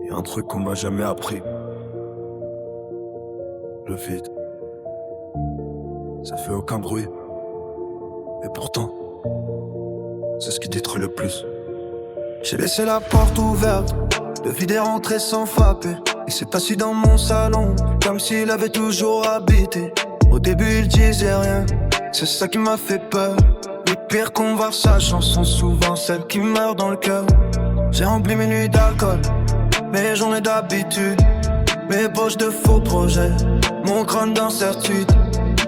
Y'a un truc qu'on m'a jamais appris. Le vide. Ça fait aucun bruit. Et pourtant, c'est ce qui détruit le plus. J'ai laissé la porte ouverte, le vide est rentré sans frapper. Il s'est assis dans mon salon, comme s'il avait toujours habité. Au début il disait rien, c'est ça qui m'a fait peur. Les pires conversations sont souvent celles qui meurent dans le cœur. J'ai rempli mes nuits d'alcool, mes journées d'habitude, mes poches de faux projets, mon crâne d'incertitude.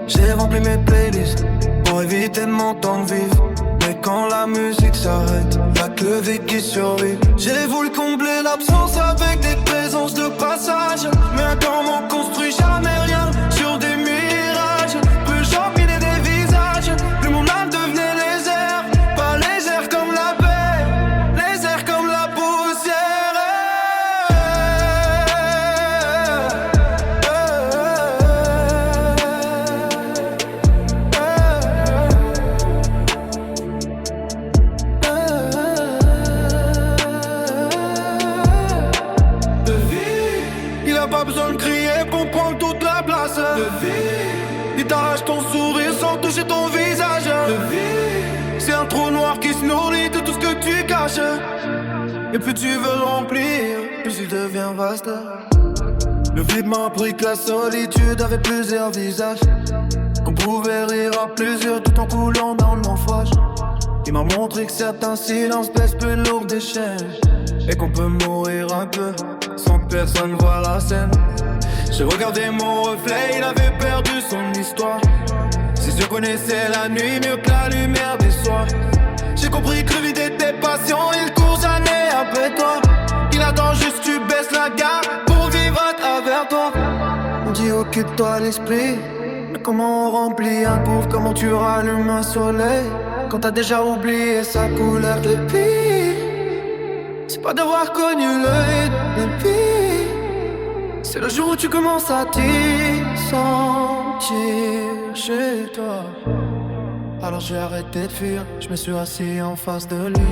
J'ai rempli mes playlists pour éviter de m'entendre vivre. Mais quand la musique s'arrête, y'a que le vide qui survit. J'ai voulu combler l'absence avec des présences de passage. Mais un temps m'en construit jamais rien sur des mirages. Plus j'empilais des visages, plus mon âme devenait les airs. Pas les airs comme la paix, les airs comme la poussière. Pas besoin de crier pour prendre toute la place. Le vide, il t'arrache ton sourire sans toucher ton visage. Le vide, c'est un trou noir qui se nourrit de tout ce que tu caches. Et plus tu veux le remplir, plus il devient vaste. Le vide m'a appris que la solitude avait plusieurs visages, qu'on pouvait rire à plusieurs tout en coulant dans le naufrage. Il m'a montré que certains silences pèsent plus lourd des chaînes, et qu'on peut mourir un peu sans que personne voit la scène. J'ai regardé mon reflet, il avait perdu son histoire. Ses yeux connaissaient la nuit mieux que la lumière des soirs. J'ai compris que le vide était patient, il court jamais après toi. Il attend juste que tu baisses la garde pour vivre à travers toi. On dit occupe-toi l'esprit, mais comment on remplit un gouffre, comment tu rallumes un soleil quand t'as déjà oublié sa couleur. Le pire, c'est pas d'avoir connu le pire, c'est le jour où tu commences à t'y sentir chez toi. Alors j'ai arrêté de fuir, je me suis assis en face de lui.